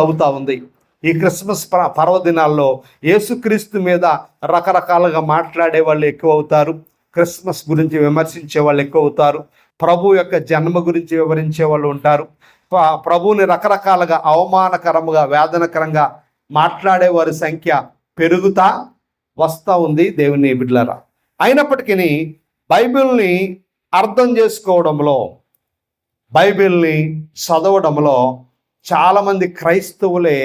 అవుతా ఉంది. ఈ క్రిస్మస్ పర్వదినాల్లో యేసుక్రీస్తు మీద రకరకాలుగా మాట్లాడే వాళ్ళు ఎక్కువ అవుతారు. క్రిస్మస్ గురించి విమర్శించే వాళ్ళు ఎక్కువ అవుతారు. ప్రభు యొక్క జన్మ గురించి వివరించే వాళ్ళు ఉంటారు. ప్రభువుని రకరకాలుగా అవమానకరంగా, వేదనకరంగా మాట్లాడే వారి సంఖ్య పెరుగుతా వస్తూ ఉంది దేవుని బిడ్డలారా. అయినప్పటికీ బైబిల్ని అర్థం చేసుకోవడంలో, బైబిల్ని చదవడంలో చాలామంది క్రైస్తవులే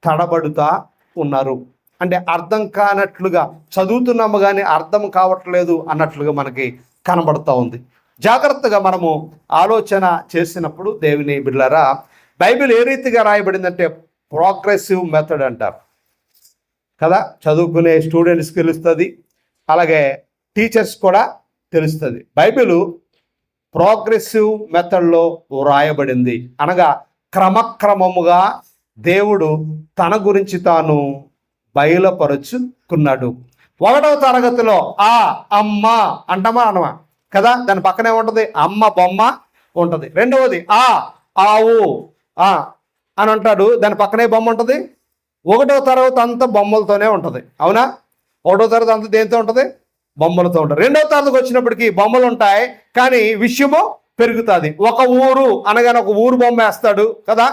తడబడుతూ ఉన్నారు. అంటే అర్థం కానట్లుగా చదువుతున్నాము కానీ అర్థం కావట్లేదు అన్నట్లుగా మనకి కనబడుతూ ఉంది. జాగ్రత్తగా మనము ఆలోచన చేసినప్పుడు దేవుని బిడ్డలారా, బైబిల్ ఏ రీతిగా రాయబడిందంటే ప్రోగ్రెసివ్ మెథడ్ అంటారు కదా. చదువుకునే స్టూడెంట్స్కి తెలుస్తుంది, అలాగే టీచర్స్ కూడా తెలుస్తుంది. బైబిల్ ప్రోగ్రెసివ్ మెథడ్లో రాయబడింది. అనగా క్రమక్రమముగా దేవుడు తన గురించి తాను బయలుపరుచుకున్నాడు. 1వ తరగతిలో ఆ అమ్మ అంటమా అనమా కదా, దాని పక్కనే ఉంటుంది అమ్మ బొమ్మ ఉంటుంది. 2వది ఆ ఆవు అని అంటాడు, దాని పక్కనే బొమ్మ ఉంటుంది. 1వ తరగతి అంతా బొమ్మలతోనే ఉంటుంది. అవునా? 1వ తరగతి అంతా దేంతో ఉంటుంది? బొమ్మలతో ఉంటుంది. 2వ తరగతికి వచ్చినప్పటికీ బొమ్మలు ఉంటాయి, కానీ విషయము పెరుగుతుంది. ఒక ఊరు అనగానే ఒక ఊరు బొమ్మ వేస్తాడు కదా,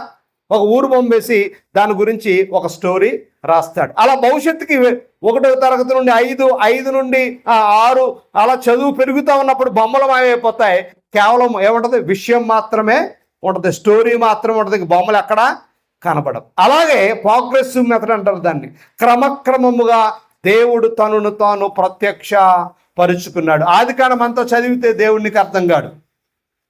ఒక ఊరు బొమ్మ వేసి దాని గురించి ఒక స్టోరీ రాస్తాడు. అలా భవిష్యత్తుకి 1వ తరగతి నుండి 5 నుండి 6 అలా చదువు పెరుగుతూ ఉన్నప్పుడు బొమ్మలు మాయమైపోతాయి. కేవలం ఏముంటుంది? విషయం మాత్రమే ఉంటుంది, స్టోరీ మాత్రమే ఉంటుంది, బొమ్మలు ఎక్కడ కనపడవు. అలాగే ప్రోగ్రెసివ్ మెథడ్ అంటారు దాన్ని. క్రమక్రమముగా దేవుడు తనను తాను ప్రత్యక్ష పరుచుకున్నాడు. ఆదికాండం అంతా చదివితే దేవునికి అర్థం కాదు,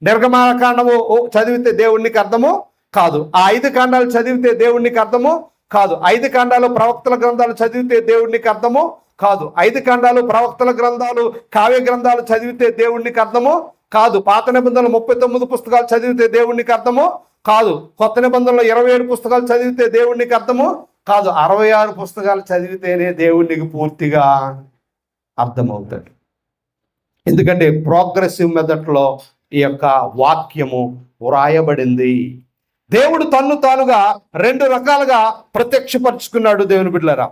నిర్గమాకాండము చదివితే దేవునికి అర్థము కాదు, ఆ 5 కాండాలు చదివితే దేవునికి అర్థము కాదు, 5 కాండాలు ప్రవక్తల గ్రంథాలు చదివితే దేవునికి అర్థము కాదు, 5 కాండాలు ప్రవక్తల గ్రంథాలు కావ్య గ్రంథాలు చదివితే దేవునికి అర్థము కాదు, పాత నిబంధనలు 39 పుస్తకాలు చదివితే దేవునికి అర్థము కాదు, కొత్త నిబంధనలు 27 పుస్తకాలు చదివితే దేవునికి అర్థము కాదు, 66 పుస్తకాలు చదివితేనే దేవునికి పూర్తిగా అర్థమవుతాడు. ఎందుకంటే ప్రోగ్రెసివ్ మెథడ్లో ఈ యొక్క వాక్యము వ్రాయబడింది. దేవుడు తన్ను తానుగా 2 రకాలుగా ప్రత్యక్షపరుచుకున్నాడు. దేవుని బిడ్డలారా,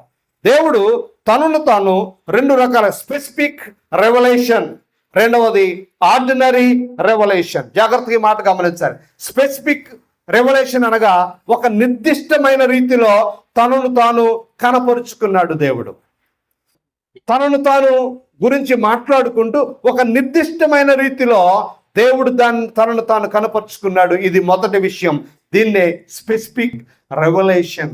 దేవుడు తనను తాను 2 రకాల స్పెసిఫిక్ రెవల్యూషన్, 2వది ఆర్డినరీ రెవల్యూషన్. జాగ్రత్తగా మాట గమనించాలి. స్పెసిఫిక్ రెవల్యూషన్ అనగా ఒక నిర్దిష్టమైన రీతిలో తనను తాను కనపరుచుకున్నాడు. దేవుడు తనను తాను గురించి మాట్లాడుకుంటూ ఒక నిర్దిష్టమైన రీతిలో దేవుడు తనను తాను కనపరుచుకున్నాడు. ఇది మొదటి విషయం. దీన్నే స్పెసిఫిక్ రెవల్యూషన్,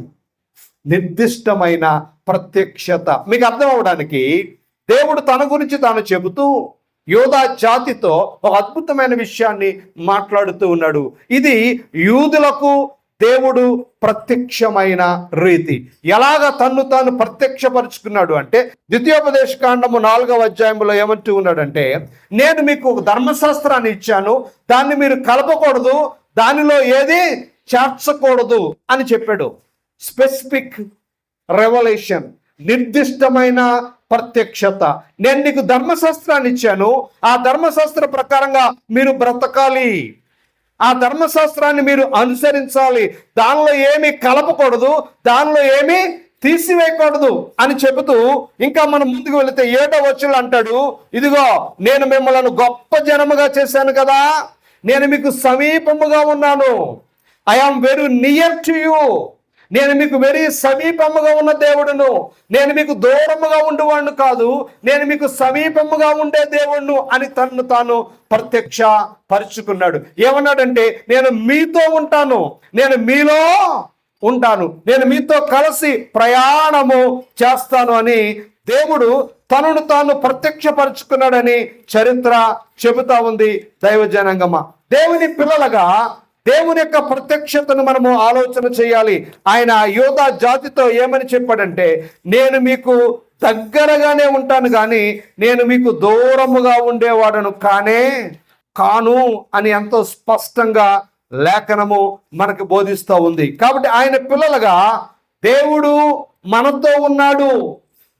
నిర్దిష్టమైన ప్రత్యక్షత. మీకు అర్థం అవడానికి దేవుడు తన గురించి తాను చెబుతూ యోధా జాతితో ఒక అద్భుతమైన విషయాన్ని మాట్లాడుతూ ఉన్నాడు. ఇది యూదులకు దేవుడు ప్రత్యక్షమైన రీతి. ఎలాగ తన్ను తాను ప్రత్యక్షపరుచుకున్నాడు అంటే, ద్వితీయోపదేశ కాండము 4వ అధ్యాయంలో ఏమంటూ ఉన్నాడంటే, నేను మీకు ఒక ధర్మశాస్త్రాన్ని ఇచ్చాను, దాన్ని మీరు కలపకూడదు, దానిలో ఏది చేర్చకూడదు అని చెప్పాడు. స్పెసిఫిక్ రెవల్యూషన్, నిర్దిష్టమైన ప్రత్యక్షత. నేను నీకు ధర్మశాస్త్రాన్ని ఇచ్చాను, ఆ ధర్మశాస్త్ర ప్రకారంగా మీరు బ్రతకాలి, ఆ ధర్మశాస్త్రాన్ని మీరు అనుసరించాలి, దానిలో ఏమీ కలపకూడదు, దానిలో ఏమీ తీసివేయకూడదు అని చెబుతూ ఇంకా మనం ముందుకు వెళితే 7వ వచనంలో అంటాడు, ఇదిగో నేను మిమ్మల్ని గొప్ప జనముగా చేశాను కదా, నేను మీకు సమీపముగా ఉన్నాను. I am very near to you. నేను మీకు వెరీ సమీపముగా ఉన్న దేవుడును, నేను మీకు దూరముగా ఉండేవాడిని కాదు, నేను మీకు సమీపముగా ఉండే దేవుడును అని తన్ను తాను ప్రత్యక్ష పరుచుకున్నాడు. ఏమన్నాడంటే, నేను మీతో ఉంటాను, నేను మీలో ఉంటాను, నేను మీతో కలిసి ప్రయాణము చేస్తాను అని దేవుడు తనను తాను ప్రత్యక్షపరుచుకున్నాడని చరిత్ర చెబుతా ఉంది. దైవజనాంగమా, దేవుని పిల్లలుగా దేవుని యొక్క ప్రత్యక్షతను మనము ఆలోచన చేయాలి. ఆయన యోధా జాతితో ఏమని చెప్పాడంటే, నేను మీకు దగ్గరగానే ఉంటాను కానీ నేను మీకు దూరముగా ఉండేవాడను కాను అని ఎంతో స్పష్టంగా లేఖనము మనకు బోధిస్తూ ఉంది. కాబట్టి ఆయన పిల్లలుగా దేవుడు మనతో ఉన్నాడు,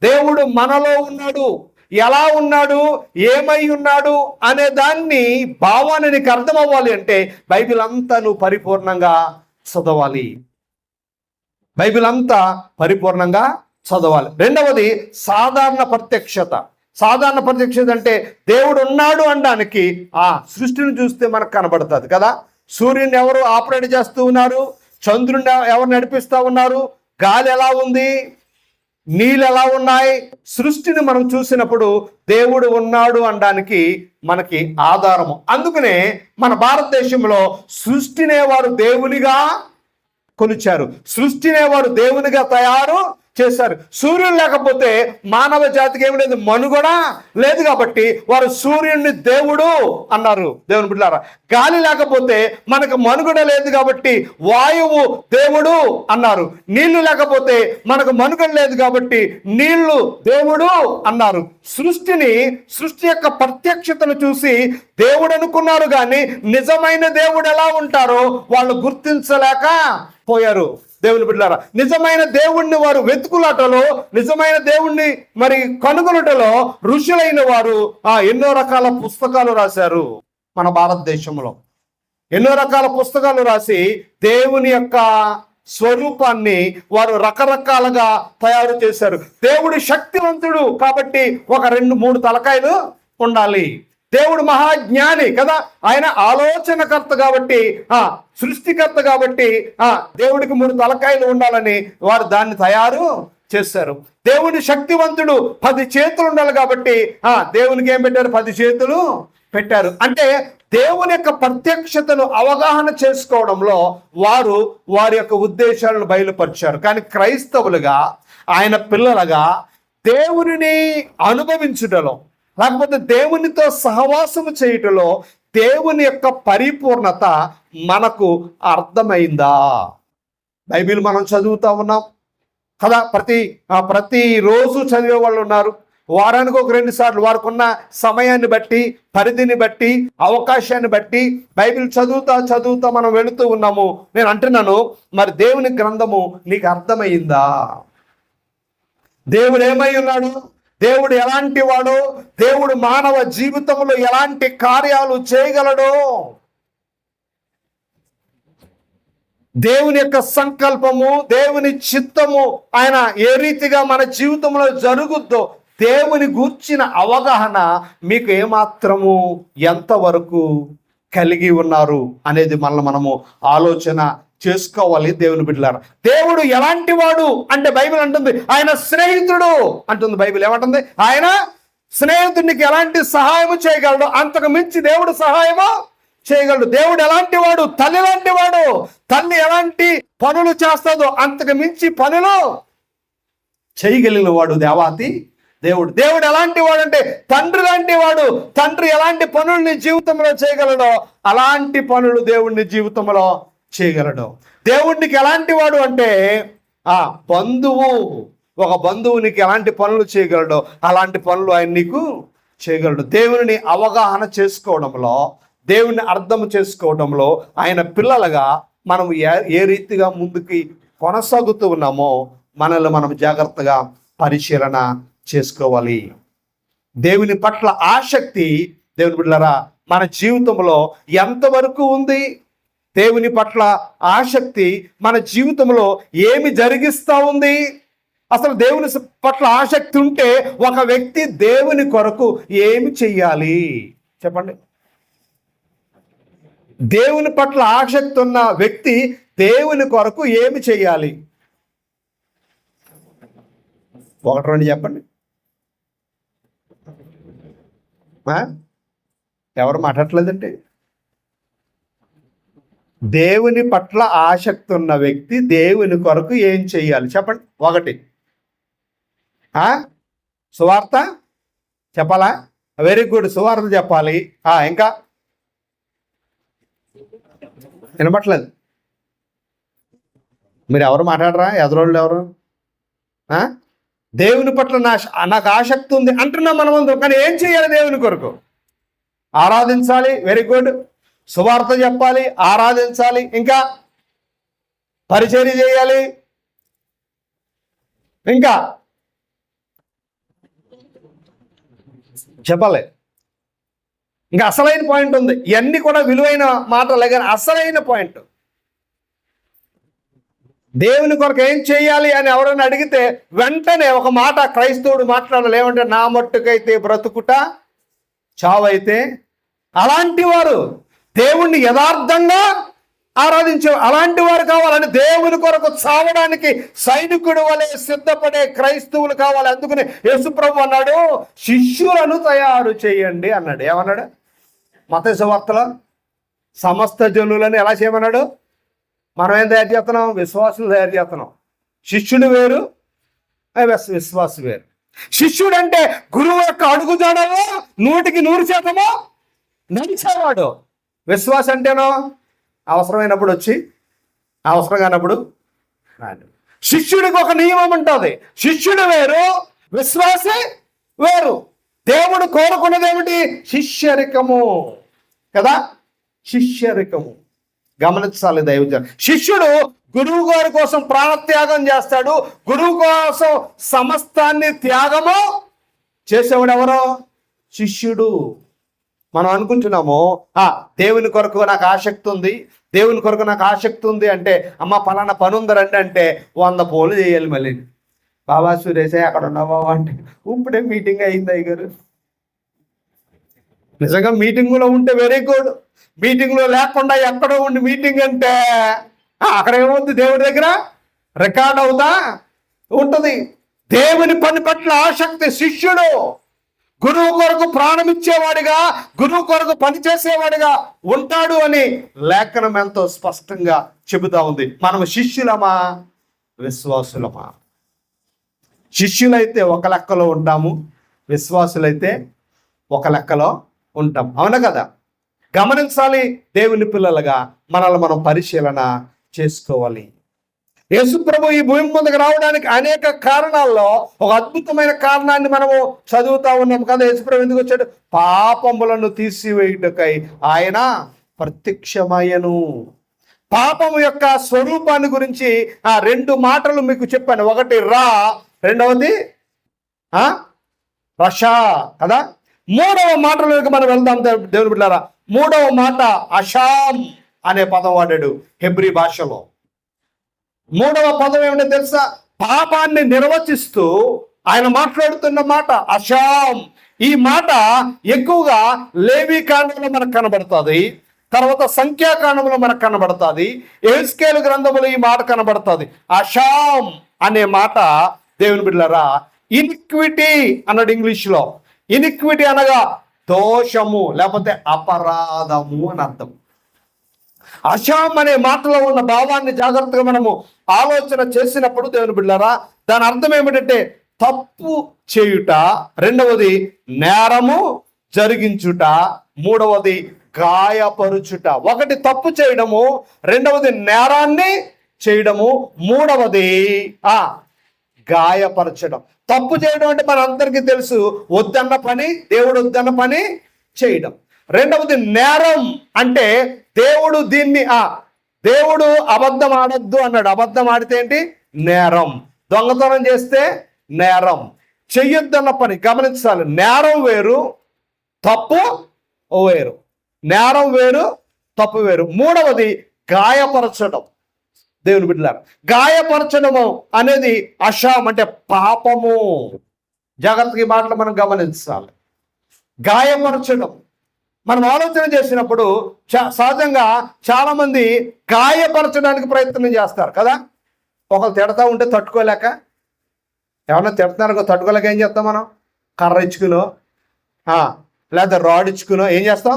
దేవుడు మనలో ఉన్నాడు. ఎలా ఉన్నాడు, ఏమై ఉన్నాడు అనే దాన్ని భావాన్ని నీకు అర్థం అవ్వాలి అంటే బైబిల్ అంతా నువ్వు పరిపూర్ణంగా చదవాలి. బైబిల్ అంతా పరిపూర్ణంగా చదవాలి. రెండవది సాధారణ ప్రత్యక్షత. సాధారణ ప్రత్యక్షత అంటే దేవుడు ఉన్నాడు అనడానికి ఆ సృష్టిని చూస్తే మనకు కనబడుతుంది కదా. సూర్యుని ఎవరు ఆపరేట్ చేస్తూ ఉన్నారు, చంద్రుని ఎవరు నడిపిస్తూ ఉన్నారు, గాలి ఎలా ఉంది, నీళ్ళు ఎలా ఉన్నాయి, సృష్టిని మనం చూసినప్పుడు దేవుడు ఉన్నాడు అనడానికి మనకి ఆధారము. అందుకనే మన భారతదేశంలో సృష్టినే వారు దేవునిగా కొలిచారు, సృష్టినే వారు దేవునిగా తయారు చేశారు. సూర్యుడు లేకపోతే మానవ జాతికి ఏమి లేదు, మనుగడ లేదు. కాబట్టి వారు సూర్యుడిని దేవుడు అన్నారు. దేవుని బిడ్డలారా, గాలి లేకపోతే మనకు మనుగడ లేదు కాబట్టి వాయువు దేవుడు అన్నారు. నీళ్లు లేకపోతే మనకు మనుగడ లేదు కాబట్టి నీళ్లు దేవుడు అన్నారు. సృష్టి యొక్క ప్రత్యక్షతను చూసి దేవుడు అనుకున్నారు, కానీ నిజమైన దేవుడు ఎలా ఉంటారో వాళ్ళు గుర్తించలేక పోయారు. దేవుని బిడ్డలారా, నిజమైన దేవుణ్ణి వారు వెతుకులాటలో, నిజమైన దేవుణ్ణి మరి కనుగొనుటలో ఋషులైన వారు ఎన్నో రకాల పుస్తకాలు రాశారు. మన భారతదేశంలో ఎన్నో రకాల పుస్తకాలు రాసి దేవుని యొక్క స్వరూపాన్ని వారు రకరకాలుగా తయారు చేశారు. దేవుడు శక్తివంతుడు కాబట్టి ఒక 2-3 తలకాయలు ఉండాలి. దేవుడు మహాజ్ఞాని కదా, ఆయన ఆలోచనకర్త కాబట్టి, సృష్టికర్త కాబట్టి దేవుడికి 3 తలకాయలు ఉండాలని వారు దాన్ని తయారు చేశారు. దేవుని శక్తివంతుడు 10 చేతులు ఉండాలి కాబట్టి దేవునికి ఏం పెట్టారు, 10 చేతులు పెట్టారు. అంటే దేవుని యొక్క ప్రత్యక్షతను అవగాహన చేసుకోవడంలో వారి యొక్క ఉద్దేశాలను బయలుపరిచారు. కానీ క్రైస్తవులుగా, ఆయన పిల్లలుగా దేవునిని అనుభవించుటలో, లేకపోతే దేవునితో సహవాసము చేయుటలో దేవుని యొక్క పరిపూర్ణత మనకు అర్థమైందా? బైబిల్ మనం చదువుతా ఉన్నాం కదా, ప్రతి రోజు చదివే వాళ్ళు ఉన్నారు. వారానికి ఒక 2 సార్లు వారికి ఉన్న సమయాన్ని బట్టి, పరిధిని బట్టి, అవకాశాన్ని బట్టి బైబిల్ చదువుతా మనం వెళుతూ ఉన్నాము. నేను అంటున్నాను, మరి దేవుని గ్రంథము నీకు అర్థమైందా? దేవుడు ఏమై ఉన్నాడు, దేవుడు ఎలాంటి వాడో, దేవుడు మానవ జీవితంలో ఎలాంటి కార్యాలు చేయగలడో, దేవుని యొక్క సంకల్పము, దేవుని చిత్తము ఆయన ఏ రీతిగా మన జీవితంలో జరుగుద్దో, దేవుని గూర్చిన అవగాహన మీకు ఏమాత్రము ఎంతవరకు కలిగి ఉన్నారు అనేది మనము ఆలోచన చేసుకోవాలి. దేవుని బిడ్డలారా, దేవుడు ఎలాంటి వాడు అంటే బైబిల్ అంటుంది ఆయన స్నేహితుడు అంటుంది. బైబిల్ ఏమంటుంది, ఆయన స్నేహితుడికి ఎలాంటి సహాయము చేయగలడు, అంతకు మించి దేవుడు సహాయము చేయగలడు. దేవుడు ఎలాంటి వాడు, తల్లి లాంటి వాడు. తల్లి ఎలాంటి పనులు చేస్తుందో అంతకు మించి పనులు చేయగలిగిన వాడు దేవాతి దేవుడు. దేవుడు ఎలాంటి వాడు అంటే తండ్రి లాంటి వాడు. తండ్రి ఎలాంటి పనులు నీ జీవితంలో చేయగలడో అలాంటి పనులు దేవుడిని జీవితంలో చేయగలడు. దేవుడికి ఎలాంటి వాడు అంటే బంధువు. ఒక బంధువు నీకు ఎలాంటి పనులు చేయగలడో అలాంటి పనులు ఆయన నీకు చేయగలడు. దేవుని అవగాహన చేసుకోవడంలో, దేవుని అర్థం చేసుకోవడంలో ఆయన పిల్లలుగా మనం ఏ రీతిగా ముందుకి కొనసాగుతూ ఉన్నామో మనల్ని మనం జాగ్రత్తగా పరిశీలన చేసుకోవాలి. దేవుని పట్ల ఆసక్తి దేవుని బిడ్డలారా మన జీవితంలో ఎంతవరకు ఉంది? దేవుని పట్ల ఆసక్తి మన జీవితంలో ఏమి జరిగిస్తూ ఉంది? అసలు దేవుని పట్ల ఆసక్తి ఉంటే ఒక వ్యక్తి దేవుని కొరకు ఏమి చెయ్యాలి చెప్పండి? దేవుని పట్ల ఆసక్తి ఉన్న వ్యక్తి దేవుని కొరకు ఏమి చెయ్యాలి? 1-2 చెప్పండి. ఎవరు మాట్లాడలేదండి? దేవుని పట్ల ఆసక్తి ఉన్న వ్యక్తి దేవుని కొరకు ఏం చెయ్యాలి చెప్పండి? 1 సువార్త చెప్పాలా? వెరీ గుడ్, సువార్త చెప్పాలి. ఇంకా వినపట్లేదు. మీరు ఎవరు మాట్లాడరా? ఎదురోళ్ళు ఎవరు? దేవుని పట్ల నాకు ఆసక్తి ఉంది అంటున్నాం మనమందరం. కానీ ఏం చేయాలి? దేవుని కొరకు ఆరాధించాలి. Very good. సువార్త చెప్పాలి, ఆరాధించాలి, ఇంకా పరిచర్య చేయాలి, ఇంకా చెప్పాలి. ఇంకా అసలైన పాయింట్ ఉంది. ఇవన్నీ కూడా విలువైన మాటలే, కానీ అసలైన పాయింట్ దేవుని కొరకు ఏం చేయాలి అని ఎవరైనా అడిగితే వెంటనే ఒక మాట క్రైస్తవుడు మాట్లాడాలి, ఏమంటే నా మట్టుకైతే బ్రతుకుట చావైతే. అలాంటి వారు దేవుణ్ణి యథార్థంగా ఆరాధించే అలాంటి వారు కావాలని, దేవుని కొరకు చావడానికి సైనికుడు వలె సిద్ధపడే క్రైస్తవులు కావాలి. అందుకని యేసుప్రభు అన్నాడు, శిష్యులను తయారు చేయండి అన్నాడు. ఏమన్నాడు? మత్తయి సువార్తలో సమస్త జనులను ఎలా చేయమన్నాడు? మనం ఏం తయారు చేస్తున్నాం? విశ్వాసులు తయారు చేస్తున్నాం. శిష్యుడు వేరు, విశ్వాసు వేరు. శిష్యుడు అంటే గురువు యొక్క అడుగుజాడలో 100% నడిచేవాడు. విశ్వాస అంటేనో అవసరమైనప్పుడు వచ్చి, అవసరం కానప్పుడు రాడు. శిష్యుడికి ఒక నియమం ఉంటుంది. శిష్యుడు వేరు, విశ్వాసే వేరు. దేవుడు కోరుకున్నది ఏమిటి? శిష్యరికము కదా, శిష్యరికము. గమనించాలి దైవజనం. శిష్యుడు గురువు గారి కోసం ప్రాణత్యాగం చేస్తాడు. గురువు కోసం సమస్తాన్ని త్యాగము చేసేవాడు ఎవరో? శిష్యుడు. మనం అనుకుంటున్నాము, దేవుని కొరకు నాకు ఆసక్తి ఉంది, దేవుని కొరకు నాకు ఆసక్తి ఉంది అంటే, అమ్మ పలానా పని ఉందరండి అంటే 100 ఫోన్లు చేయాలి. మళ్ళీ బాబా సురేషే అక్కడ ఉన్నావా అంటే, ఇప్పుడే మీటింగ్ అయింది అయ్యగారు. నిజంగా మీటింగులో ఉంటే వెరీ గుడ్. మీటింగ్లో లేకుండా ఎక్కడో ఉండి మీటింగ్ అంటే అక్కడ ఏమవుతుంది? దేవుడి దగ్గర రికార్డ్ అవుతా ఉంటుంది. దేవుని పని పట్ల ఆసక్తి శిష్యుడు గురువు కొరకు ప్రాణం ఇచ్చేవాడిగా, గురువు కొరకు పనిచేసేవాడిగా ఉంటాడు అని లేఖనం ఎంతో స్పష్టంగా చెబుతా ఉంది. మనం శిష్యులమా, విశ్వాసులమా? శిష్యులైతే ఒక లెక్కలో ఉంటాము, విశ్వాసులైతే ఒక లెక్కలో ఉంటాం. అవునా కదా? గమనించాలి. దేవుని పిల్లలుగా మనల్ని మనం పరిశీలన చేసుకోవాలి. యేసుప్రభు ఈ భూమి ముందుకు రావడానికి అనేక కారణాల్లో ఒక అద్భుతమైన కారణాన్ని మనము చదువుతా ఉన్నాం కదా. యేసుప్రభు ఎందుకు వచ్చాడు? పాపములను తీసివేయుటకై ఆయన ప్రత్యక్షమయ్యను. పాపము యొక్క స్వరూపాన్ని గురించి 2 మాటలు మీకు చెప్పాను. ఒకటి రా, రెండవది రషా కదా. 3వ మాటలోకి మనం వెళ్దాం దేవుని బిడ్డలారా. 3వ మాట అషాం అనే పదం వాడాడు హెబ్రీ భాషలో. 3వ పదం ఏమిటో తెలుసా? పాపాన్ని నిర్వచిస్తూ ఆయన మాట్లాడుతున్న మాట అషాం. ఈ మాట ఎక్కువగా లేవీ కాండంలో మనకు కనబడుతుంది, తర్వాత సంఖ్యాకాండంలో మనకు కనబడుతుంది, యెహెజ్కేలు గ్రంథంలో ఈ మాట కనబడుతుంది. అషాం అనే మాట దేవుని బిడ్డలారా ఇనిక్విటీ అన్నాడు ఇంగ్లీష్లో. ఇనిక్విటీ అనగా దోషము లేకపోతే అపరాధము అని అర్థం. అషాం అనే మాటలో ఉన్న భావాన్ని జాగ్రత్తగా మనము ఆలోచన చేసినప్పుడు దేవుని బిడ్డలారా దాని అర్థం ఏమిటంటే తప్పు చేయుట, రెండవది నేరము జరిగించుట, మూడవది గాయపరుచుట. ఒకటి తప్పు చేయడము, రెండవది నేరాన్ని చేయడము, మూడవది గాయపరచడం. తప్పు చేయడం అంటే మనందరికీ తెలుసు, వద్దన్న పని, దేవుడు వద్దన్న పని చేయడం. రెండవది నేరం అంటే దేవుడు దీన్ని దేవుడు అబద్ధం ఆడద్దు అన్నాడు. అబద్ధం ఆడితే ఏంటి? నేరం. దొంగతనం చేస్తే నేరం. చెయ్యొద్దన్న పని. గమనించాలి, నేరం వేరు, తప్పు వేరు. నేరం వేరు, తప్పు వేరు. మూడవది గాయపరచడం. దేవుని బిడ్డలారా గాయపరచడము అనేది అషాం అంటే పాపము. జాగ్రత్తగా ఈ మాటలు మనం గమనించాలి. గాయపరచడం మనం ఆలోచన చేసినప్పుడు సహజంగా చాలా మంది గాయపరచడానికి ప్రయత్నం చేస్తారు కదా. ఒకరు తిడతా ఉంటే తట్టుకోలేక, ఎవరన్నా తిడుతున్నారో తట్టుకోలేక ఏం చేస్తాం మనం? కర్ర ఇచ్చుకునో లేదా రాడ్ ఇచ్చుకునో ఏం చేస్తాం?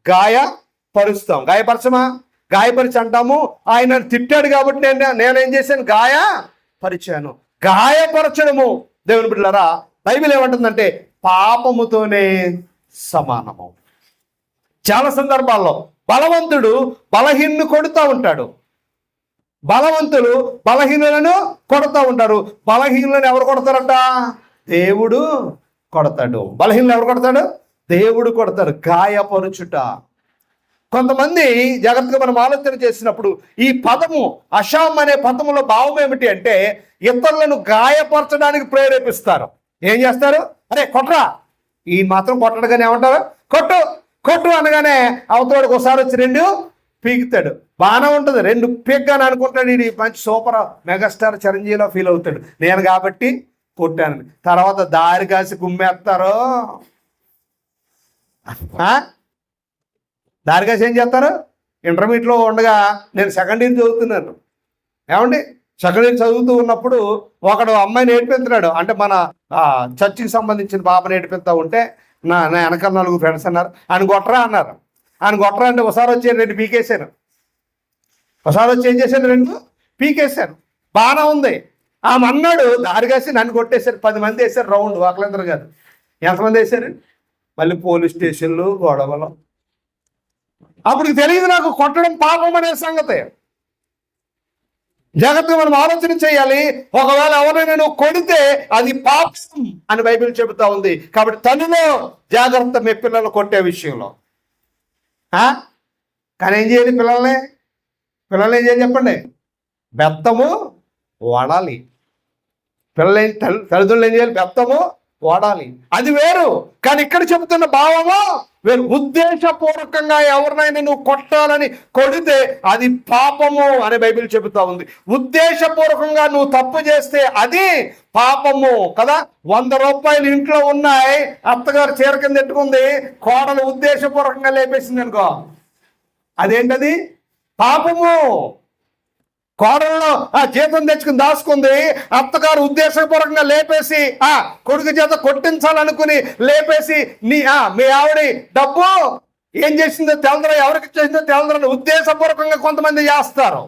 గాయపరుస్తాం. గాయపరచమా? గాయపరిచి అంటాము ఆయన తిట్టాడు కాబట్టి నేనేం చేశాను? గాయపరిచాను. గాయపరచడము దేవుని బిడ్డలారా బైబిల్ ఏమంటుందంటే పాపముతోనే సమానము. చాలా సందర్భాల్లో బలవంతుడు బలహీనుని కొడుతూ ఉంటాడు, బలవంతులు బలహీనులను కొడుతూ ఉంటారు. బలహీనులను ఎవరు కొడతారట? దేవుడు కొడతాడు. బలహీనులు ఎవరు కొడతాడు? దేవుడు కొడతాడు. గాయపరుచుట. కొంతమంది జాగ్రత్తగా మనం ఆలోచన చేసినప్పుడు ఈ పదము అషాం అనే పదములో భావం ఏమిటి అంటే ఇతరులను గాయపరచడానికి ప్రేరేపిస్తారు. ఏం చేస్తారు? అరే కొట్రా, ఈ మాత్రం కొట్టడుగానే ఏమంటారు? కొట్టు కొట్టు అనగానే అవతలకి ఒకసారి వచ్చి 2 పీకుతాడు, బాగానే ఉంటుంది. 2 పీక్గానే అనుకుంటాడు ఇది మంచి సూపర్ మెగాస్టార్ చిరంజీవిలో ఫీల్ అవుతాడు, నేను కాబట్టి కొట్టాను. తర్వాత దారి కాసి గుమ్మేస్తారు. దారి కాసి ఏం చేస్తారు? ఇంటర్మీడియట్లో ఉండగా నేను సెకండ్ ఇయర్ చదువుతున్నాను ఏమండి, సెకండ్ ఇయర్ చదువుతూ ఉన్నప్పుడు ఒకడు అమ్మాయిని ఏడిపిస్తున్నాడు. అంటే మన చర్చికి సంబంధించిన బాబాని ఏడిపిస్తూ ఉంటే నా వెనకాల 4 ఫ్రెండ్స్ అన్నారు, ఆయన కొట్టరా అన్నారు. ఆయన కొట్టరా అంటే ఒకసారి వచ్చి 2 పీకేశాను. ఒకసారి వచ్చి ఏం చేశాను? 2 పీకేశాను. బాగానే ఉంది. ఆమె అన్నాడు దారిగాసి నన్ను కొట్టేశారు. 10 మంది వేశారు రౌండ్, ఒకళ్ళందరూ కాదు. ఎంతమంది వేశారు? మళ్ళీ పోలీస్ స్టేషన్లు, గొడవలు. అప్పుడు తెలియదు నాకు కొట్టడం పాపం అనే సంగతి. జాగ్రత్తగా మనం ఆలోచన చేయాలి. ఒకవేళ ఎవరైనా నువ్వు కొడితే అది పాపం అని బైబిల్ చెబుతా ఉంది. కాబట్టి తల్లిలో జాగ్రత్త మీ పిల్లలు కొట్టే విషయంలో. కానీ ఏం చేయాలి? పిల్లల్ని ఏం చేయాలి చెప్పండి? బెత్తము వాడాలి. పిల్లలు తల్లిదండ్రులు ఏం చేయాలి? బెత్తము వాడాలి. అది వేరు. కానీ ఇక్కడ చెబుతున్న భావము వేరు. ఉద్దేశపూర్వకంగా ఎవరినైనా నువ్వు కొట్టాలని కొడితే అది పాపము అని బైబిల్ చెబుతా ఉంది. ఉద్దేశపూర్వకంగా నువ్వు తప్పు చేస్తే అది పాపము కదా. 100 రూపాయలు ఇంట్లో ఉన్నాయి, అత్తగారు చీర కింద పెట్టుకుంది, కోడలు ఉద్దేశపూర్వకంగా లేపేసింది అనుకో, అదేంటది? పాపము. కోడల్లో జీతం తెచ్చుకుని దాచుకుంది, అత్తగారు ఉద్దేశపూర్వకంగా లేపేసి కొడుకు చేత కొట్టించాలనుకుని లేపేసి మీ ఆవిడ డబ్బు ఏం చేసిందో తెలంగాణ, ఎవరికి చేసిందో తెలంగాణ ఉద్దేశపూర్వకంగా కొంతమంది చేస్తారు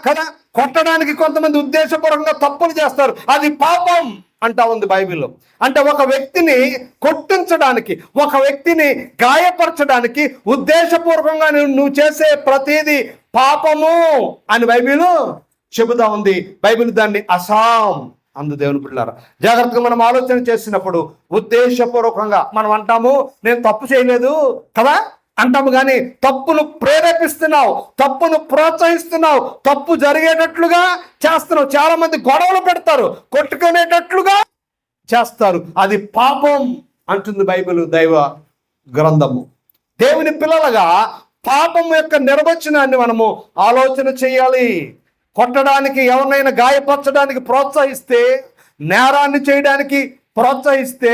కదా. కొట్టడానికి కొంతమంది ఉద్దేశపూర్వకంగా తప్పులు చేస్తారు, అది పాపం అంటా ఉంది బైబిల్లో. అంటే ఒక వ్యక్తిని కొట్టించడానికి, ఒక వ్యక్తిని గాయపరచడానికి ఉద్దేశపూర్వకంగా నువ్వు చేసే ప్రతిదీ పాపము అని బైబిల్ చెబుతా ఉంది. బైబిల్ దాన్ని అసాం అందు. దేవుని పిల్లారా, జాగ్రత్తగా మనం ఆలోచన చేసినప్పుడు ఉద్దేశపూర్వకంగా మనం అంటాము నేను తప్పు చేయలేదు కదా అంటాము, కానీ తప్పును ప్రేరేపిస్తున్నావు, తప్పును ప్రోత్సహిస్తున్నావు, తప్పు జరిగేటట్లుగా చేస్తున్నావు. చాలా మంది గొడవలు పెడతారు, కొట్టుకునేటట్లుగా చేస్తారు, అది పాపం అంటుంది బైబిల్ దైవ గ్రంథము. దేవుని పిల్లలుగా పాపం యొక్క నిర్వచనాన్ని మనము ఆలోచన చేయాలి. కొట్టడానికి, ఎవరినైనా గాయపరచడానికి ప్రోత్సహిస్తే, నేరాన్ని చేయడానికి ప్రోత్సహిస్తే,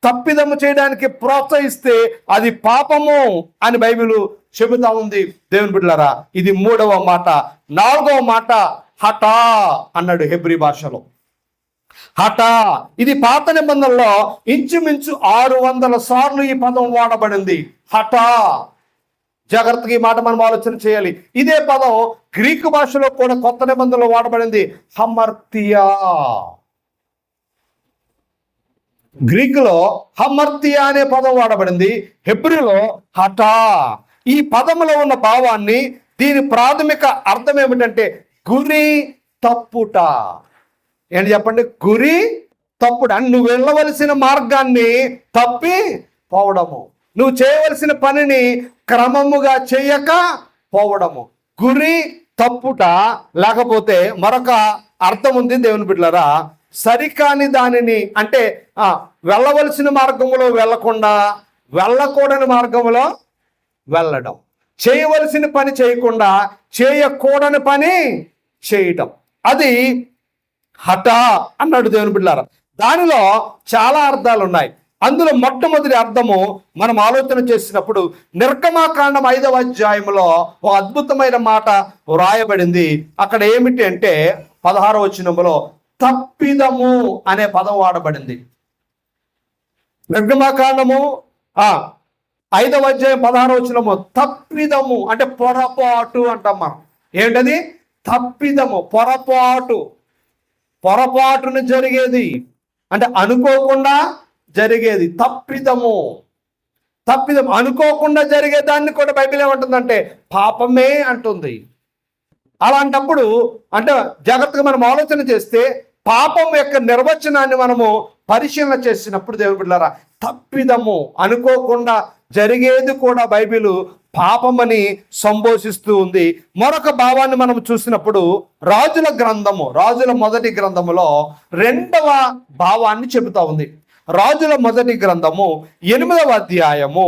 తప్పిదము చేయడానికి ప్రోత్సహిస్తే అది పాపము అని బైబిల్ చెబుతా ఉంది. దేవుని బిడ్డలారా, ఇది 3వ మాట. 4వ మాట హఠా అన్నాడు హెబ్రీ భాషలో. హఠా, ఇది పాత నిబంధనలో ఇంచుమించు 600 సార్లు ఈ పదం వాడబడింది. హఠా. జాగ్రత్తగా ఈ మాట మనం ఆలోచన చేయాలి. ఇదే పదం గ్రీకు భాషలో కూడా కొత్త నిబంధనలో వాడబడింది, హమర్తియా. గ్రీకులో హమర్తియా అనే పదం వాడబడింది, హెబ్రీలో హఠా. ఈ పదములో ఉన్న భావాన్ని, దీని ప్రాథమిక అర్థం ఏమిటంటే గురి తప్పుట. ఏంటి చెప్పండి? గురి తప్పుట. నువ్వు వెళ్ళవలసిన మార్గాన్ని తప్పి పోవడము, నువ్వు చేయవలసిన పనిని క్రమముగా చేయక పోవడము, గురి తప్పుట. లేకపోతే మరొక అర్థం ఉంది దేవుని బిడ్డలారా, సరికాని దానిని, అంటే వెళ్ళవలసిన మార్గంలో వెళ్ళకుండా వెళ్ళకూడని మార్గంలో వెళ్ళడం, చేయవలసిన పని చేయకుండా చేయకూడని పని చేయటం, అది హఠా అన్నాడు దేవుని బిడ్డలారా. దానిలో చాలా అర్థాలు ఉన్నాయి. అందులో మొట్టమొదటి అర్థము మనం ఆలోచన చేసినప్పుడు నిర్గమాకాండం 5వ అధ్యాయంలో ఒక అద్భుతమైన మాట వ్రాయబడింది. అక్కడ ఏమిటి అంటే 16వ వచనంలో తప్పిదము అనే పదం వాడబడింది. నిర్గమాకాండము 5వ అధ్యాయం 16వ వచనము తప్పిదము అంటే పొరపాటు అంటాం మనం. ఏంటది? తప్పిదము, పొరపాటును జరిగేది, అంటే అనుకోకుండా జరిగేది తప్పిదము. అనుకోకుండా జరిగేదాన్ని కూడా బైబిల్ ఏమంటుందంటే పాపమే అంటుంది. అలాంటప్పుడు అంటే జాగ్రత్తగా మనం ఆలోచన చేస్తే పాపం యొక్క నిర్వచనాన్ని మనము పరిశీలన చేసినప్పుడు దేవుని బిడ్డలారా, తప్పిదము అనుకోకుండా జరిగేది కూడా బైబిల్ పాపమని సంబోధిస్తూ ఉంది. మరొక భావాన్ని మనం చూసినప్పుడు రాజుల మొదటి గ్రంథములో 2వ భావాన్ని చెబుతా ఉంది. రాజుల మొదటి గ్రంథము 8వ అధ్యాయము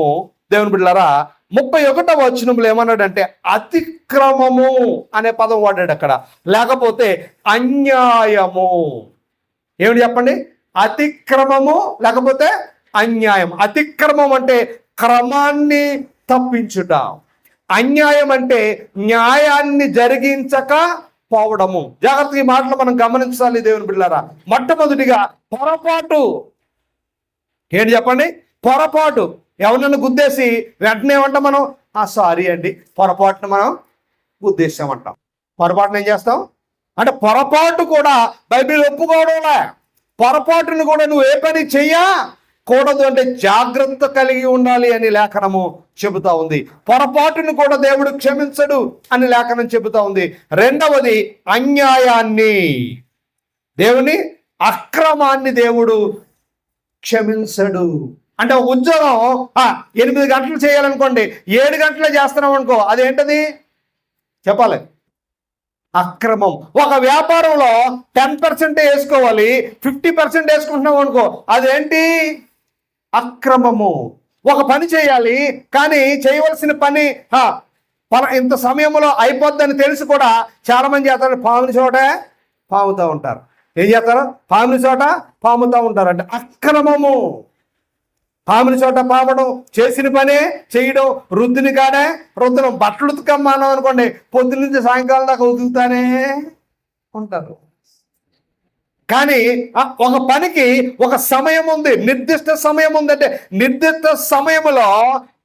దేవుని బిడ్డలారా 31వ వచనంలో ఏమన్నాడంటే అతిక్రమము అనే పదం వాడాడు అక్కడ, లేకపోతే అన్యాయము. ఏమిటి చెప్పండి? అతిక్రమము లేకపోతే అన్యాయం. అతిక్రమం అంటే క్రమాన్ని తప్పించుట, అన్యాయం అంటే న్యాయాన్ని జరిగించక పోవడము. జాగ్రత్తగా ఈ మాటలు మనం గమనించాలి దేవుని బిడ్డలారా. మొట్టమొదటిగా పొరపాటు. ఏంటి చెప్పండి? పొరపాటు. ఎవరినైనా గుద్దేసి వెంటనే ఏమంటాం మనం? సారీ అండి, పొరపాటును మనం గుద్దేశామంటాం. పొరపాటును ఏం చేస్తాం అంటే పొరపాటు కూడా బైబిల్ ఒప్పుకోవడంలే. పొరపాటును కూడా నువ్వు ఏ పని చెయ్యకూడదు అంటే జాగ్రత్త కలిగి ఉండాలి అని లేఖనము చెబుతా ఉంది. పొరపాటును కూడా దేవుడు క్షమించడు అని లేఖనం చెబుతా ఉంది. రెండవది అన్యాయాన్ని, దేవుని అక్రమాన్ని దేవుడు క్షమించడు. అంటే ఉద్యోగం 8 గంటలు చేయాలనుకోండి, 7 గంటలే చేస్తున్నాం అనుకో, అదేంటది చెప్పాలి? అక్రమం. ఒక వ్యాపారంలో 10% వేసుకోవాలి, 50% వేసుకుంటున్నాం అనుకో, అదేంటి? అక్రమము. ఒక పని చేయాలి కానీ చేయవలసిన పని ఇంత సమయంలో అయిపోద్దని తెలిసి కూడా చాలా మంది చేస్తారు, పాముని చోట పాముతూ ఉంటారు. ఏం చేస్తారు? పాముని చోట పాముతూ ఉంటారు. అంటే అక్రమము. పాముని చోట పామడం, చేసిన పనే చేయడం, రుద్దుని కాడే రుద్దడం. బట్టలు ఉతుకమ్మానం అనుకోండి, పొద్దున్న నుంచి సాయంకాలం దాకా ఉతుకుతానే ఉంటారు. కానీ ఒక పనికి ఒక సమయం ఉంది, నిర్దిష్ట సమయం ఉందంటే నిర్దిష్ట సమయంలో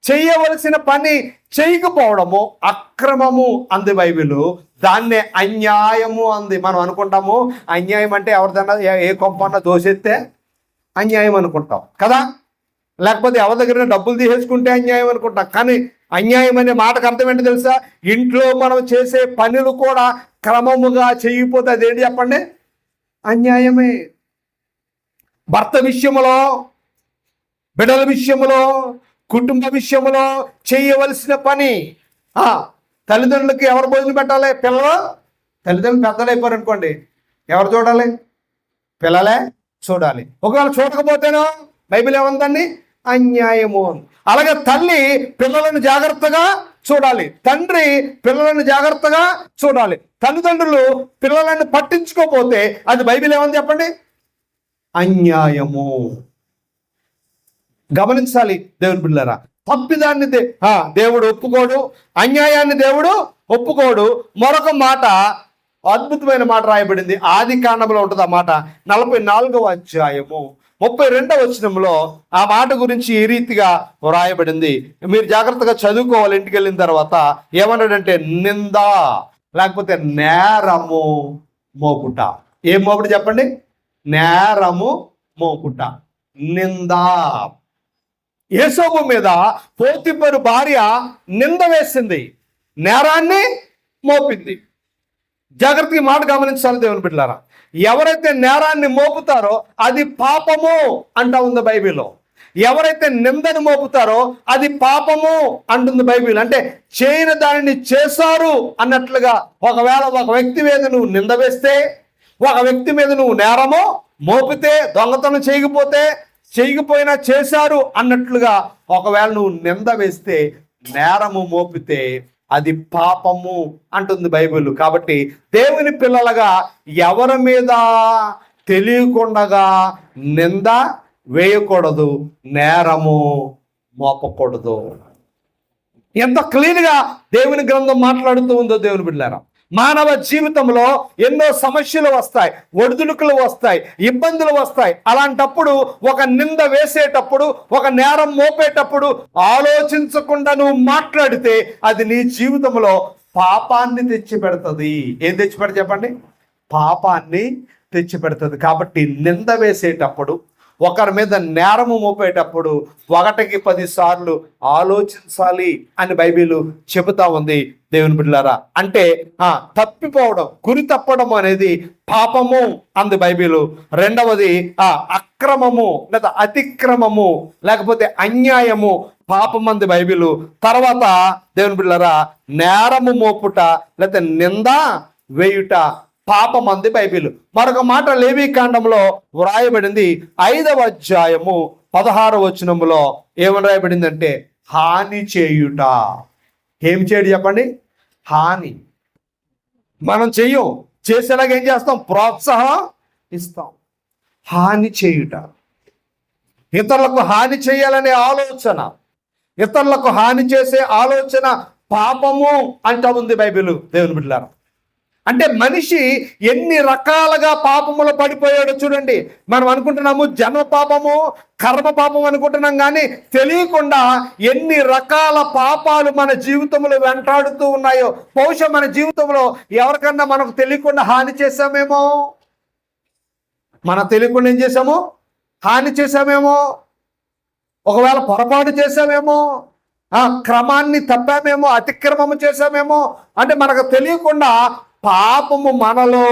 చేయవలసిన పని చేయకపోవడము అక్రమము అంది బైబిల్. దాన్నే అన్యాయము అంది. మనం అనుకుంటాము అన్యాయం అంటే ఎవరిదన్నా ఏ కొంపన్నా దోషెత్తే అన్యాయం అనుకుంటాం కదా, లేకపోతే ఎవరి దగ్గర డబ్బులు తీసేసుకుంటే అన్యాయం అనుకుంటాం. కానీ అన్యాయం అనే మాటకు అర్థం ఏంటి తెలుసా? ఇంట్లో మనం చేసే పనులు కూడా క్రమముగా చేయకపోతే అదేంటి చెప్పండి? అన్యాయమే. భర్త విషయంలో, బిడ్డల విషయంలో, కుటుంబ విషయంలో చేయవలసిన పని. తల్లిదండ్రులకి ఎవరు భోజనం పెట్టాలి? పిల్లలు. తల్లిదండ్రులు పెద్దలు అయిపోయారు అనుకోండి, ఎవరు చూడాలి? పిల్లలే చూడాలి. ఒకవేళ చూడకపోతేనో బైబిల్ ఏముందండి? అన్యాయము. అలాగే తల్లి పిల్లలను జాగ్రత్తగా చూడాలి, తండ్రి పిల్లలను జాగ్రత్తగా చూడాలి. తల్లిదండ్రులు పిల్లలను పట్టించుకోకపోతే అది బైబిల్ ఏమని చెప్పండి? అన్యాయము. గమనించాలి దేవుని బిడ్డలారా. తప్పిదాన్ని దేవుడు ఒప్పుకోడు, అన్యాయాన్ని దేవుడు ఒప్పుకోడు. మరొక మాట, అద్భుతమైన మాట రాయబడింది, ఆది కాండంలో ఉంటుంది ఆ మాట. 44వ అధ్యాయము 32వ వచనంలో ఆ మాట గురించి ఈ రీతిగా వ్రాయబడింది. మీరు జాగ్రత్తగా చదువుకోవాలి ఇంటికి వెళ్ళిన తర్వాత. ఏమన్నాడంటే నింద లేకపోతే నేరము మోపుట. ఏం మోపుట చెప్పండి? నేరము మోపుట, నింద. యేసోబు మీద పోతిఫరు భార్య నింద వేసింది, నేరాన్ని మోపింది. జాగ్రత్తగా మాట గమనించాలి దేవుని బిడ్డలారా. ఎవరైతే నేరాన్ని మోపుతారో అది పాపము అంటా ఉంది బైబిల్లో. ఎవరైతే నిందను మోపుతారో అది పాపము అంటుంది బైబిల్. అంటే చేయని దానిని చేశారు అన్నట్లుగా. ఒకవేళ ఒక వ్యక్తి మీద నువ్వు నింద వేస్తే, ఒక వ్యక్తి మీద నువ్వు నేరము మోపితే, దొంగతనం చేయకపోయినా చేశారు అన్నట్లుగా ఒకవేళ నువ్వు నింద వేస్తే, నేరము మోపితే అది పాపము అంటుంది బైబిల్. కాబట్టి దేవుని పిల్లలుగా ఎవరి మీద తెలియకుండా నింద వేయకూడదు, నేరము మోపకూడదు. ఎంత క్లీన్గా దేవుని గ్రంథం మాట్లాడుతూ ఉందో దేవుని బిడ్డలారా. మానవ జీవితంలో ఎన్నో సమస్యలు వస్తాయి, ఒడిదుడుకులు వస్తాయి, ఇబ్బందులు వస్తాయి. అలాంటప్పుడు ఒక నింద వేసేటప్పుడు, ఒక నేరం మోపేటప్పుడు ఆలోచించకుండా నువ్వు మాట్లాడితే అది నీ జీవితంలో పాపాన్ని తెచ్చిపెడుతుంది. ఏం తెచ్చిపెడతా చెప్పండి? పాపాన్ని తెచ్చిపెడుతుంది. కాబట్టి నింద వేసేటప్పుడు, ఒకరి మీద నేరము మోపేటప్పుడు 1కి 10 సార్లు ఆలోచించాలి అని బైబిల్ చెబుతా ఉంది దేవుని బిడ్డలారా. అంటే తప్పిపోవడం, గురి తప్పడం అనేది పాపము అంది బైబిల్. రెండవది అక్రమము లేదా అతిక్రమము లేకపోతే అన్యాయము పాపం అంది బైబిల్. తర్వాత దేవుని బిడ్డలారా నేరము మోపుట లేదా నింద వేయుట పాపం అంది బైబిల్. మరొక మాట లేవి కాండంలో వ్రాయబడింది 5వ అధ్యాయము 16వ వచనంలో. ఏమని రాయబడిందంటే హాని చేయుట. ఏం చేయడు చెప్పండి? హాని. మనం చెయ్యం, చేసేలాగా ఏం చేస్తాం? ప్రోత్సాహం ఇస్తాం. హాని చేయుట, ఇతరులకు హాని చేయాలనే ఆలోచన, ఇతరులకు హాని చేసే ఆలోచన పాపము అంటా ఉంది బైబిల్. దేవుని బిడ్డలారా, అంటే మనిషి ఎన్ని రకాలుగా పాపములో పడిపోయాడో చూడండి. మనం అనుకుంటున్నాము జన్మ పాపము, కర్మ పాపం అనుకుంటున్నాం, కానీ తెలియకుండా ఎన్ని రకాల పాపాలు మన జీవితంలో వెంటాడుతూ ఉన్నాయో. బహుశా మన జీవితంలో ఎవరికన్నా మనకు తెలియకుండా హాని చేశామేమో. మనకు తెలియకుండా ఏం చేశాము? హాని చేశామేమో. ఒకవేళ పొరపాటు చేశామేమో, క్రమాన్ని తప్పామేమో, అతిక్రమము చేశామేమో. అంటే మనకు తెలియకుండా పాపము మనలో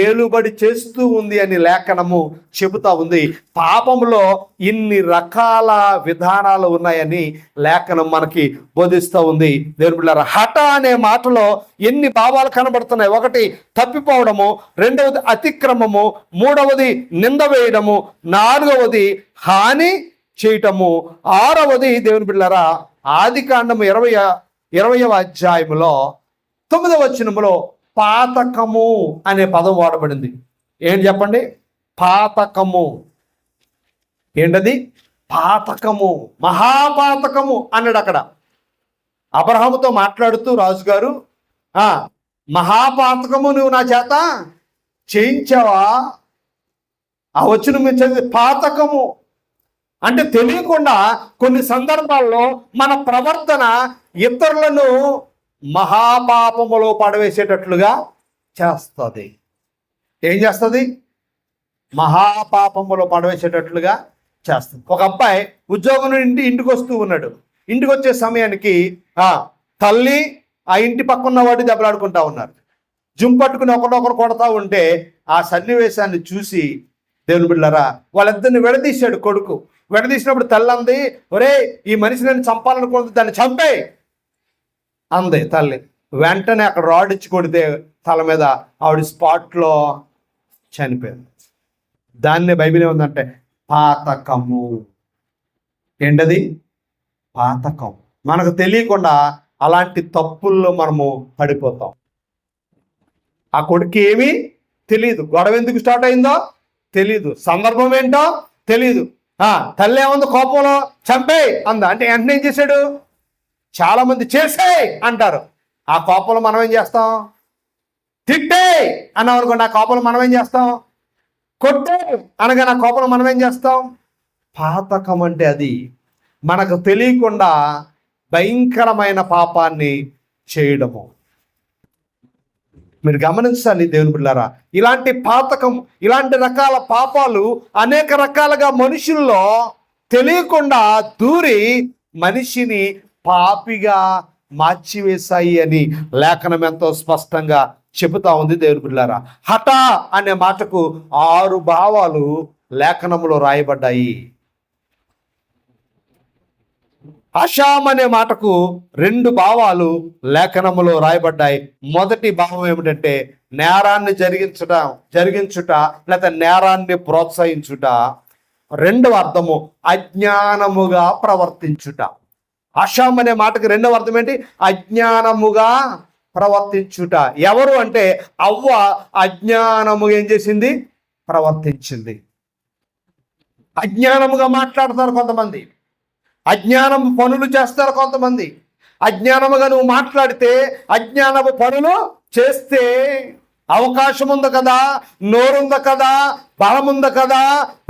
ఏలుబడి చేస్తూ ఉంది అని లేఖనము చెబుతా ఉంది. పాపములో ఇన్ని రకాల విధానాలు ఉన్నాయని లేఖనం మనకి బోధిస్తూ ఉంది. దేవుని బిడ్డలారా, హఠ అనే మాటలో ఎన్ని భావాలు కనబడుతున్నాయి. ఒకటి తప్పిపోవడము, రెండవది అతిక్రమము, మూడవది నింద వేయడము, నాలుగవది హాని చేయటము, ఆరవది దేవుని బిడ్డలారా ఆదికాండము 20వ అధ్యాయములో 9వ వచనములో పాతకము అనే పదం వాడబడింది. ఏంటి చెప్పండి? పాతకము. ఏంటది? పాతకము, మహాపాతకము అన్నాడు అక్కడ. అబ్రహాముతో మాట్లాడుతూ రాజుగారు, మహాపాతకము నువ్వు నా చేత చేయించావా? ఆ వచ్చిన మీరు చదివి పాతకము అంటే తెలియకుండా కొన్ని సందర్భాల్లో మన ప్రవర్తన ఇతరులను మహాపాపములో పడవేసేటట్లుగా చేస్తుంది. ఏం చేస్తుంది? మహాపాపములో పడవేసేటట్లుగా చేస్తుంది. ఒక అబ్బాయి ఉద్యోగం నుండి ఇంటికి వస్తూ ఉన్నాడు. ఇంటికి వచ్చే సమయానికి తల్లి ఆ ఇంటి పక్కన వాడి దెబ్బలాడుకుంటా ఉన్నారు. జుమ్ పట్టుకుని ఒకడొకరు కొడతా ఉంటే ఆ సన్నివేశాన్ని చూసి దేవుని బిడ్డలారా వాళ్ళిద్దరిని విడదీశాడు కొడుకు. విడదీసినప్పుడు తల్లి అంది, ఒరే ఈ మనిషిని నేను చంపాలనుకుంది, దాన్ని చంపే అంది తల్లి. వెంటనే అక్కడ రాడ్ ఇచ్చి కొడితే తల మీద ఆవిడ స్పాట్లో చనిపోయింది. దాన్నే బైబిల్ ఏముందంటే పాతకము. ఏంటది? పాతకం. మనకు తెలియకుండా అలాంటి తప్పుల్లో మనము పడిపోతాం. ఆ కొడుకు ఏమీ తెలియదు, గొడవ ఎందుకు స్టార్ట్ అయిందో తెలీదు, సందర్భం ఏంటో తెలీదు. తల్లి ఏముంది కోపంలో చంపే అందా అంటే వెంటనే ఏం చేశాడు? చాలా మంది చేసే అంటారు. ఆ కోపంలో మనం ఏం చేస్తాం? తిట్టే అన్నాం అనుకోండి, ఆ కోపంలో మనం ఏం చేస్తాం? కొట్టే అనగా నా కోపంలో మనం ఏం చేస్తాం? పాతకం అంటే అది మనకు తెలియకుండా భయంకరమైన పాపాన్ని చేయడము. మీరు గమనించాలి దేవుని బిడ్డలారా, ఇలాంటి పాతకం, ఇలాంటి రకాల పాపాలు అనేక రకాలుగా మనుషుల్లో తెలియకుండా దూరి మనిషిని పాపిగా మార్చివేశాయి అని లేఖనం ఎంతో స్పష్టంగా చెబుతా ఉంది. దేవుని బిడ్డలారా, హఠ అనే మాటకు 6 భావాలు లేఖనంలో రాయబడ్డాయి. అషాం అనే మాటకు 2 భావాలు లేఖనములో రాయబడ్డాయి. మొదటి భావం ఏమిటంటే నేరాన్ని జరిగించుట లేక నేరాన్ని ప్రోత్సహించుట. రెండవ అర్థము అజ్ఞానముగా ప్రవర్తించుట. అషాం అనే మాటకి రెండవ అర్థం ఏంటి? అజ్ఞానముగా ప్రవర్తించుట. ఎవరు అంటే అవ్వ అజ్ఞానము ఏం చేసింది? ప్రవర్తించింది. అజ్ఞానముగా మాట్లాడతారు కొంతమంది, అజ్ఞానం పనులు చేస్తారు కొంతమంది. అజ్ఞానముగా నువ్వు మాట్లాడితే, అజ్ఞానము పనులు చేస్తే అవకాశం ఉంది కదా, నోరుంది కదా, బలం ఉంది కదా,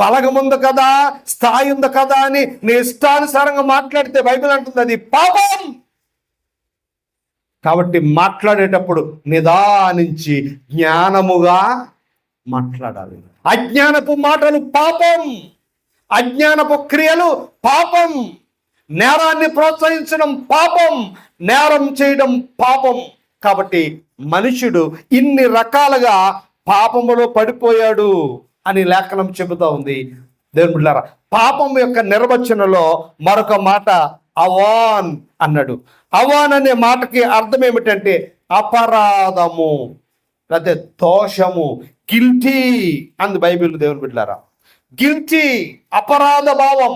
బలగం ఉంది కదా, స్థాయి ఉంది కదా అని నీ ఇష్టానుసారంగా మాట్లాడితే బైబిల్ అంటుంది అది పాపం. కాబట్టి మాట్లాడేటప్పుడు నిదానించి జ్ఞానముగా మాట్లాడాలి. అజ్ఞానపు మాటలు పాపం, అజ్ఞానపు క్రియలు పాపం, నేరాన్ని ప్రోత్సహించడం పాపం, నేరం చేయడం పాపం. కాబట్టి మనుషుడు ఇన్ని రకాలుగా పాపములో పడిపోయాడు అని లేఖనం చెబుతా ఉంది. దేవుని బిడ్డలారా, పాపం యొక్క నిర్వచనలో మరొక మాట అవాన్ అన్నాడు. అవాన్ అనే మాటకి అర్థం ఏమిటంటే అపరాధము లేకపోతే దోషము, గిల్టీ అంది బైబిల్. దేవుని బిడ్డలారా, గిల్టీ అపరాధ భావం.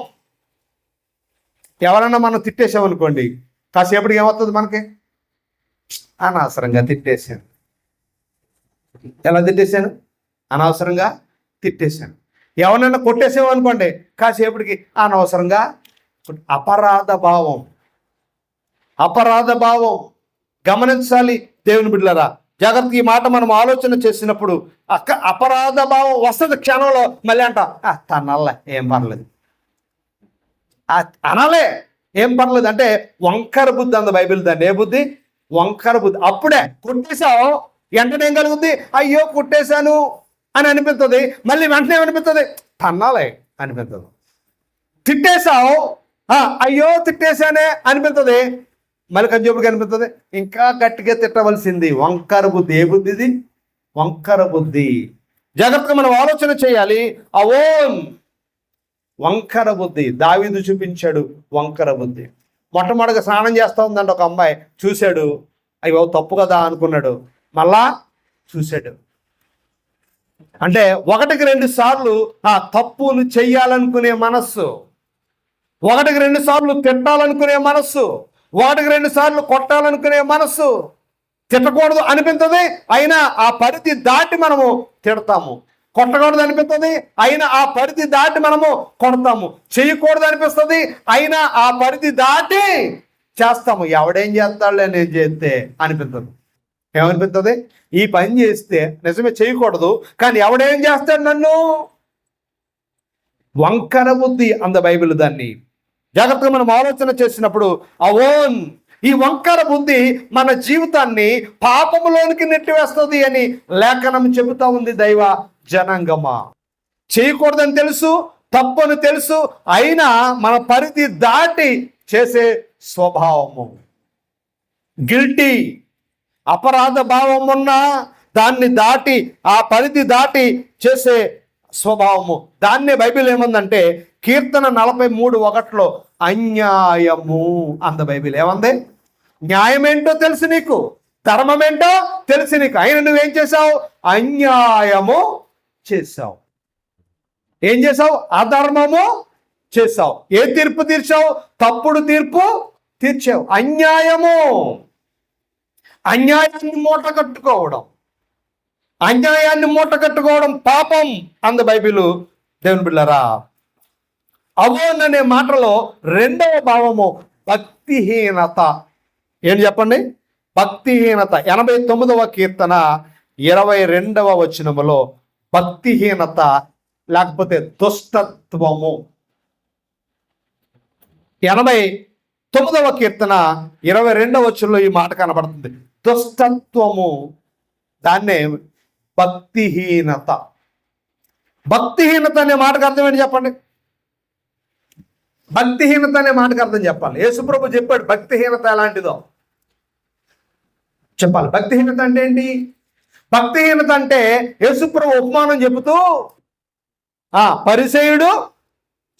ఎవరన్నా మనం తిట్టేసామనుకోండి, కాసేపటికి ఏమవుతుంది మనకి? అనవసరంగా తిట్టేశాను. ఎలా తిట్టేశాను? అనవసరంగా తిట్టేశాను. ఎవరినైనా కొట్టేసామనుకోండి, కాసేపటికి అనవసరంగా. అపరాధ భావం, అపరాధ భావం. గమనించాలి దేవుని బిడ్డలారా, జాగ్రత్త. ఈ మాట మనం ఆలోచన చేసినప్పుడు అపరాధ భావం వస్తుంది క్షణంలో. మళ్ళీ అంట తనల్లే ఏం పర్లేదు, అనాలే ఏం పర్లేదు అంటే వంకర బుద్ధి అంద బైబిల్. దాన్ని ఏ బుద్ధి? వంకర బుద్ధి. అప్పుడే కొట్టేశావు, వెంటనే ఏం కలుగుద్ది? అయ్యో కొట్టేశాను అని అనిపిస్తుంది. మళ్ళీ వెంటనే ఏమనిపిస్తుంది? తన్నాలే అనిపిస్తుంది. తిట్టేశావు, అయ్యో తిట్టేశానే అనిపిస్తుంది. మళ్ళీ కంచేపుడికి అనిపిస్తుంది ఇంకా గట్టిగా తిట్టవలసింది. వంకర బుద్ధి. ఏ బుద్ధి ఇది? వంకర బుద్ధి. జాగ్రత్తగా మనం ఆలోచన చేయాలి. అవోన్ వంకర బుద్ధి. దావీదు చూపించాడు వంకర బుద్ధి. మొట్టమొదటిగా స్నానం చేస్తూ ఉందంటే ఒక అమ్మాయి చూశాడు, అయ్యో తప్పు కదా అనుకున్నాడు, మళ్ళా చూశాడు. అంటే 1-2 సార్లు ఆ తప్పులు చెయ్యాలనుకునే మనస్సు, 1-2 సార్లు తిట్టాలనుకునే మనస్సు, 1-2 సార్లు కొట్టాలనుకునే మనస్సు. తిట్టకూడదు అనిపిస్తుంది, అయినా ఆ పరిధి దాటి మనము తిడతాము. కొట్టకూడదు అనిపిస్తుంది, అయినా ఆ పరిధి దాటి మనము కొడతాము. చేయకూడదు అనిపిస్తుంది, అయినా ఆ పరిధి దాటి చేస్తాము. ఎవడేం చేస్తాడులే నేను చేస్తే అనిపిస్తుంది. ఏమనిపిస్తుంది? ఈ పని చేస్తే నిజమే చేయకూడదు, కానీ ఎవడేం చేస్తాడు నన్ను? వంకర బుద్ధి అంద బైబిల్ దాన్ని. జాగ్రత్తగా మనం ఆలోచన చేసినప్పుడు అవోన్, ఈ వంకర బుద్ధి మన జీవితాన్ని పాపములోనికి నెట్టివేస్తుంది అని లేఖనం చెబుతా ఉంది. దైవ జనాంగమా, చేయకూడదని తెలుసు, తప్పని తెలుసు, అయినా మన పరిధి దాటి చేసే స్వభావము. గిల్టీ, అపరాధ భావం ఉన్నా దాన్ని దాటి, ఆ పరిధి దాటి చేసే స్వభావము. దాన్నే బైబిల్ ఏమందంటే కీర్తన 43:1 అన్యాయము అంద బైబిల్. ఏమంది? న్యాయమేంటో తెలుసు నీకు, ధర్మమేంటో తెలుసు నీకు, అయినా నువ్వేం చేసావు? అన్యాయము చేసావు. ఏం చేసావు? అధర్మము చేసావు. ఏ తీర్పు తీర్చావు? తప్పుడు తీర్పు తీర్చావు. అన్యాయము, అన్యాయాన్ని మూట కట్టుకోవడం, అన్యాయాన్ని మూట కట్టుకోవడం పాపం అంద బైబిలు. దేవుని బిడ్డలారా, అవోన్ అనే మాటలో 2వ భావము భక్తిహీనత. ఏం చెప్పండి? భక్తిహీనత. 89వ కీర్తన 22వ వచనములో భక్తిహీనత లేకపోతే దుష్టత్వము. 89వ కీర్తన 22వ వచనంలో ఈ మాట కనబడుతుంది, దుష్టత్వము. దాన్నే భక్తిహీనత. భక్తిహీనత అనే మాటకు అర్థం ఏంటి చెప్పండి? భక్తిహీనత అనే మాటకు అర్థం చెప్పాలి. యేసుప్రభు చెప్పాడు భక్తిహీనత ఎలాంటిదో చెప్పాలి. భక్తిహీనత అంటే ఏంటి? భక్తిహీనత అంటే యేసుప్రభు ఉపమానం చెబుతూ పరిసయుడు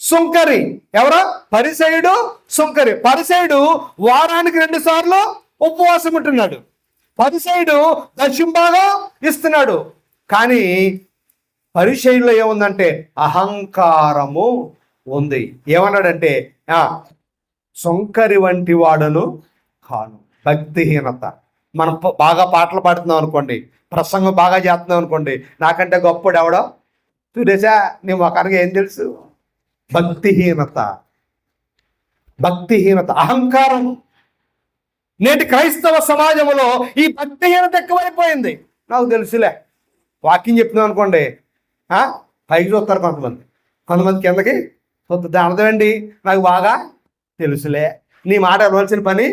సుంకరి. ఎవరో? పరిసయుడు సుంకరి. పరిసయుడు వారానికి 2 సార్లు ఉపవాసం ఉంటున్నాడు, పరిసయుడు దశంభాగం ఇస్తున్నాడు. కానీ పరిసయుల్లో ఏముందంటే అహంకారము ఉంది. ఏమన్నాడంటే సుంకరి వంటి వాడను కాను. భక్తిహీనత. మనం బాగా పాటలు పాడుతున్నాం అనుకోండి, ప్రసంగం బాగా చేస్తున్నాం అనుకోండి, నాకంటే గొప్పడు ఎవడో చూడేసా నీ మొఖానికి ఏం తెలుసు? భక్తిహీనత. భక్తిహీనత, అహంకారం. నేటి క్రైస్తవ సమాజంలో ఈ భక్తిహీనత ఎక్కువైపోయింది. నాకు తెలుసులే, వాకింగ్ చెప్తున్నాం అనుకోండి, పైకి చూస్తారు కొంతమంది, కొంతమంది కిందకి చూస్తారు. దాని అర్థమేంటి? నాకు బాగా తెలుసులే, నీ మాట ఇవ్వాల్సిన పని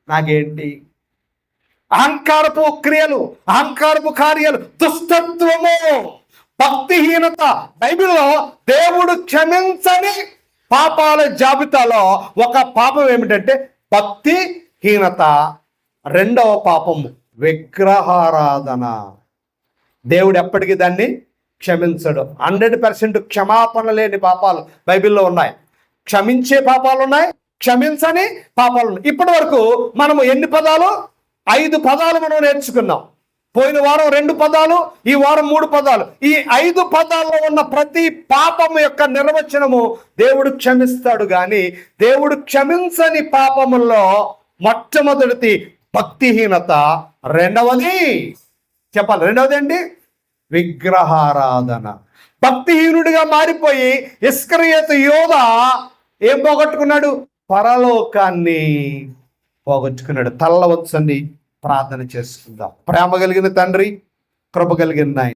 నాకేంటి? అహంకారపు క్రియలు, అహంకారపు కార్యాలు, దుష్టత్వము, భక్తిహీనత. బైబిల్లో దేవుడు క్షమించని పాపాల జాబితాలో ఒక పాపం ఏమిటంటే భక్తిహీనత. 2వ పాపము విగ్రహారాధన. దేవుడు ఎప్పటికీ దాన్ని క్షమించడు. 100% క్షమాపణ లేని పాపాలు బైబిల్లో ఉన్నాయి. క్షమించే పాపాలు ఉన్నాయి, క్షమించని పాపాలు ఉన్నాయి. ఇప్పటి వరకు మనము ఎన్ని పదాలు? 5 పదాలు మనం నేర్చుకున్నాం. పోయిన వారం 2 పదాలు, ఈ వారం 3 పదాలు. ఈ 5 పదాల్లో ఉన్న ప్రతి పాపం యొక్క నిర్వచనము దేవుడు క్షమిస్తాడు. కానీ దేవుడు క్షమించని పాపముల్లో మొట్టమొదటిది భక్తిహీనత, రెండవది చెప్పాలి, రెండవది ఏంటి? విగ్రహారాధన. భక్తిహీనుడిగా మారిపోయి ఇస్కరియోతు యోధ ఏం పోగొట్టుకున్నాడు? పరలోకాన్ని పోగొట్టుకున్నాడు. తల్ల వచ్చని ప్రార్థన చేసుకుందాం. ప్రేమ కలిగిన తండ్రి, కృప కలిగిన నాయన,